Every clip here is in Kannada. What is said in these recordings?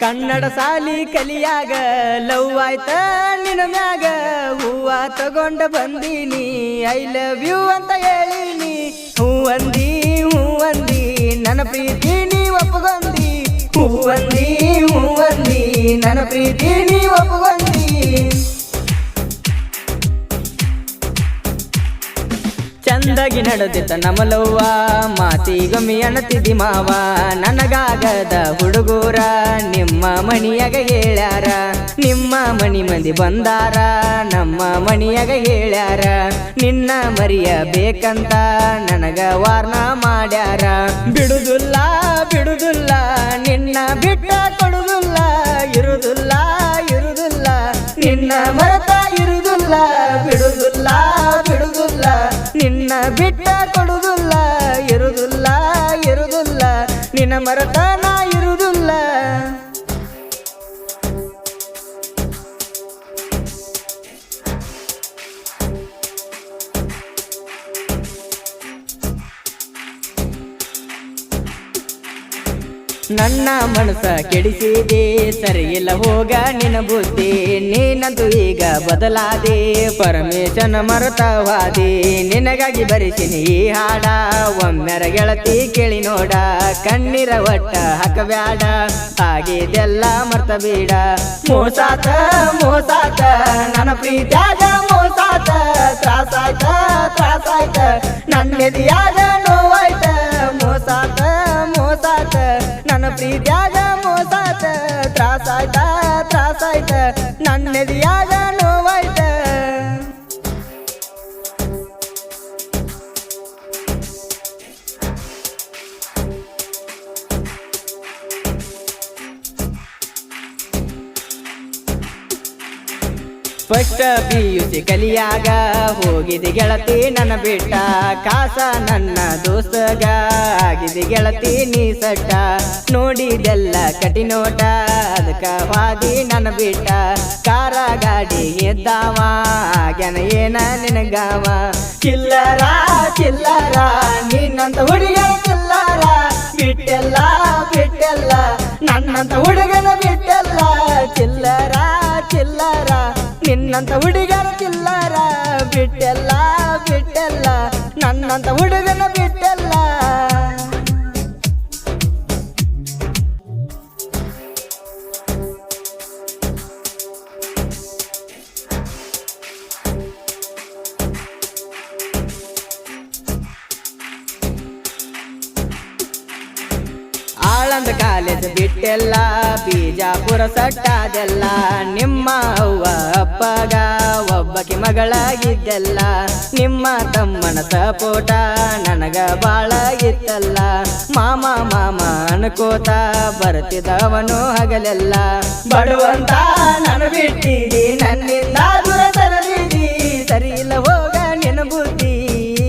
ಕನ್ನಡ ಸಾಲಿ ಕಲಿಯಾಗ ಲವ್ ಆಯ್ತ ನಿನ್ನ ಮ್ಯಾಗ ಹೂವ ತಗೊಂಡ ಬಂದೀನಿ ಐ ಲವ್ ಯು ಅಂತ ಹೇಳಿನಿ ಹೂವಂದಿ ನನ್ನ ಪ್ರೀತಿ ನೀ ಒಪ್ಪಗೊಂದಿ ಹೂವಂದಿ ನನ್ನ ಪ್ರೀತಿ ನೀ ಒಪ್ಪಗೊಂದಿ ಚಂದಾಗಿ ನಡೆದಿತ್ತ ನಮಲವ್ವ ಮಾತಿಗೊಮ್ಮೆ ಅಣತಿದಿ ಮಾವ ನನಗಾಗದ ಹುಡುಗೂರ ನಿಮ್ಮ ಮಣಿಯಾಗ ಹೇಳ್ಯಾರ ನಿಮ್ಮ ಮಣಿ ಮಂದಿ ಬಂದಾರ ನಮ್ಮ ಮಣಿಯಾಗ ಹೇಳ್ಯಾರ ನಿನ್ನ ಮರಿಯ ಬೇಕಂತ ನನಗ ವಾರ್ನ ಮಾಡ್ಯಾರ ಬಿಡುದಿಲ್ಲ ನಿನ್ನ ಬಿಟ್ಟ ಕೊಡುದಿಲ್ಲ ಇರುದಿಲ್ಲ ನಿನ್ನ ಮರತ ಇರುದಿಲ್ಲ ಬಿಡುದಿಲ್ಲ ನಿನ್ನ ಬಿಟ್ಟ ಕೊಡುದಿಲ್ಲ ಇರುದಿಲ್ಲ ನಿನ್ನ ಮರತನ ಇರುದಿಲ್ಲ ನನ್ನ ಮನಸ ಕೆಡಿಸಿದೆ ಸರಿಯಿಲ್ಲ ಹೋಗ ನಿನ್ನ ಬುದ್ಧಿ ನೀನಂತೂ ಈಗ ಬದಲಾದೆ ಪರಮೇಶನ ಮರತವಾದಿ ನಿನಗಾಗಿ ಬರಿಸಿನಿ ಈ ಹಾಡ ಒಮ್ಮೆರ ಗೆಳತಿ ಕೇಳಿ ನೋಡ ಕಣ್ಣೀರ ಒಟ್ಟ ಹಾಕಬ್ಯಾಡ ಆಗಿದೆಲ್ಲ ಮರ್ತ ಬೇಡ ಮೋಸಾತ ನನ್ನ ಪ್ರೀತಿಯಾಗ ಮೋಸಾತ ತ್ರಾಸಾಯ್ತ ನನ್ನೆದಿಯಾಗ ನೋವಾಯ್ತ ಮೋಸಾತ ನನ್ನ ಪ್ರೀತಿಯಾಗ ಮೋಸಾತ ತ್ರಾಸಾಯ್ತ ನನ್ನೆದಿಯಾಗ ನೋವಾಯ್ತ ಫಸ್ಟ್ PUC ಕಲಿಯಾಗ ಹೋಗಿದಿ ಗೆಳತಿ ನನ್ನ ಬಿಟ್ಟ ಕಾಸ ನನ್ನ ದೋಸ್ತಗ ಆಗಿದಿ ಗೆಳತಿ ನೀ ಸಟ್ಟ ನೋಡಿದೆಲ್ಲ ಕಟಿನೋಟ ಅದಕ್ಕ ವಾದಿ ನನ್ನ ಬಿಟ್ಟ ಕಾರ ಗಾಡಿ ಎದ್ದಾವ ಆಗ್ಯಾನ ಏನ ನಿನಗಾವ ಚಿಲ್ಲರ ನಿನ್ನಂತ ಹುಡುಗ ಚಿಲ್ಲರ ಬಿಟ್ಟೆಲ್ಲ ನನ್ನಂತ ಹುಡುಗನ ಬಿಟ್ಟೆಲ್ಲ ಚಿಲ್ಲರ ನಿನ್ನಂತ ಹುಡುಗರ ಚಿಲ್ಲರ ಬಿಟ್ಟೆಲ್ಲ ನನ್ನಂತ ಹುಡುಗನ ಬಿಟ್ಟೆಲ್ಲ ಆಳಂದ ಕಾಲೇಜ್ ಬಿಟ್ಟೆಲ್ಲ ಬಿಜಾಪುರ ಸಟ್ಟಾದೆಲ್ಲ ನಿಮ್ಮ ಅವ್ವ ಅಪ್ಪಗ ಒಬ್ಬಕಿ ಮಗಳಾಗಿದ್ದೆಲ್ಲ ನಿಮ್ಮ ತಮ್ಮನ ಸಪೋಟ ನನಗ ಬಾಳ ಇತ್ತಲ್ಲ ಮಾಮ ಅನ್ಕೋತ ಬರ್ತಿದವನು ಹಗಲೆಲ್ಲ ಬಡುವಂತ ನಾನು ಬಿಟ್ಟಿದಿ ನನ್ನಿಂದ ದೂರ ಸರದಿದಿ ಸರಿ ಇಲ್ಲ ಹೋಗ ನಿನ್ನ ಬುದ್ಧಿ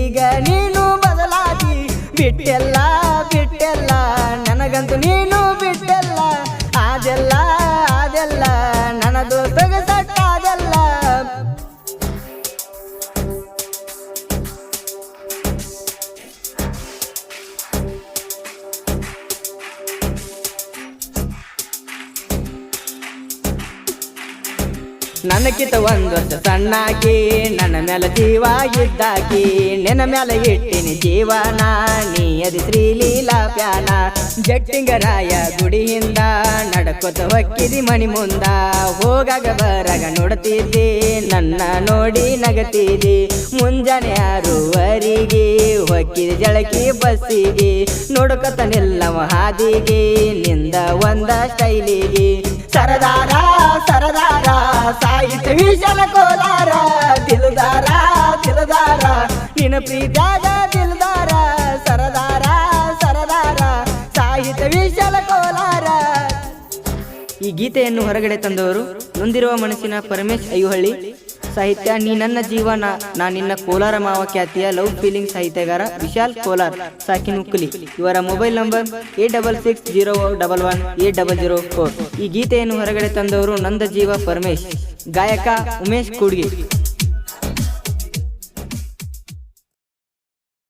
ಈಗ ನೀನು ಬದಲಾಗಿ ಬಿಟ್ಟೆಲ್ಲ ನನಗಂತೂ ನೀನು ಬಿಟ್ಟೆಲ್ಲ ಅದೆಲ್ಲ ನನ್ನ ದೋಸ್ತಗ ಸಟ್ಟಾದೆಲ್ಲ ನನಗಿಂತ ಒಂದು ವರ್ಷ ಸಣ್ಣಾಕಿ ನನ್ನ ಮೇಲೆ ಜೀವ ಇದ್ದಾಕಿ ನಿನ್ನ ಮೇಲೆ ಇಟ್ಟಿನಿ ಜೀವನ ನೀ ಅದಿ ಶ್ರೀಲೀಲಾ ಪ್ಯಾನ ಜಟ್ಟಿಂಗರಾಯ ಗುಡಿಯಿಂದ ನಡ್ಕೊತ ಹೊಕ್ಕಿದಿ ಮಣಿ ಮುಂದ ಹೋಗಾಗ ಬರಾಗ ನೋಡ್ತಿದ್ದಿ ನನ್ನ ನೋಡಿ ನಗತಿದ್ದಿ ಮುಂಜಾನೆ 6 ಹೊಕ್ಕಿದಿ ಜಳಕಿ ಬಸ್ಸಿಗೆ ನೋಡ್ಕೊತ ನಿಲ್ಲವ ಹಾದಿಗೆ ನಿಂದ ಒಂದ ಸ್ಟೈಲಿಗೆ ಸರದಾರ ಸಾಹಿತ್ಯ ವಿಶಾಲ ಕೋಲಾರ ದಿಲ್ದಾರ ನಿನ್ನ ಪ್ರೀತಿಯಾಗ ದಿಲ್ದಾರ ಸರದಾರ ಸಾಹಿತ್ಯ ವಿಶಾಲ ಕೋಲಾರ ಈ ಗೀತೆಯನ್ನು ಹೊರಗಡೆ ತಂದವರು ನೊಂದಿರುವ ಮನಸ್ಸಿನ ಪರಮೇಶ್ ಐಯುಹಳ್ಳಿ. ಸಾಹಿತ್ಯ ನೀ ನನ್ನ ಜೀವನ ನಾ ನಿನ್ನ ಕೋಲಾರ ಮಾವ ಖ್ಯಾತಿಯ ಲವ್ ಫೀಲಿಂಗ್ ಸಾಹಿತ್ಯಗಾರ ವಿಶಾಲ್ ಕೋಲಾರ್ ಸಾಕಿನ್ ಉಕ್ಕಲಿ. ಇವರ ಮೊಬೈಲ್ ನಂಬರ್ 8660118004. ಈ ಗೀತೆಯನ್ನು ಹೊರಗಡೆ ತಂದವರು ನಂದ ಜೀವ ಪರಮೇಶ್, ಗಾಯಕ ಉಮೇಶ್ ಕೂಡ್ಗಿ.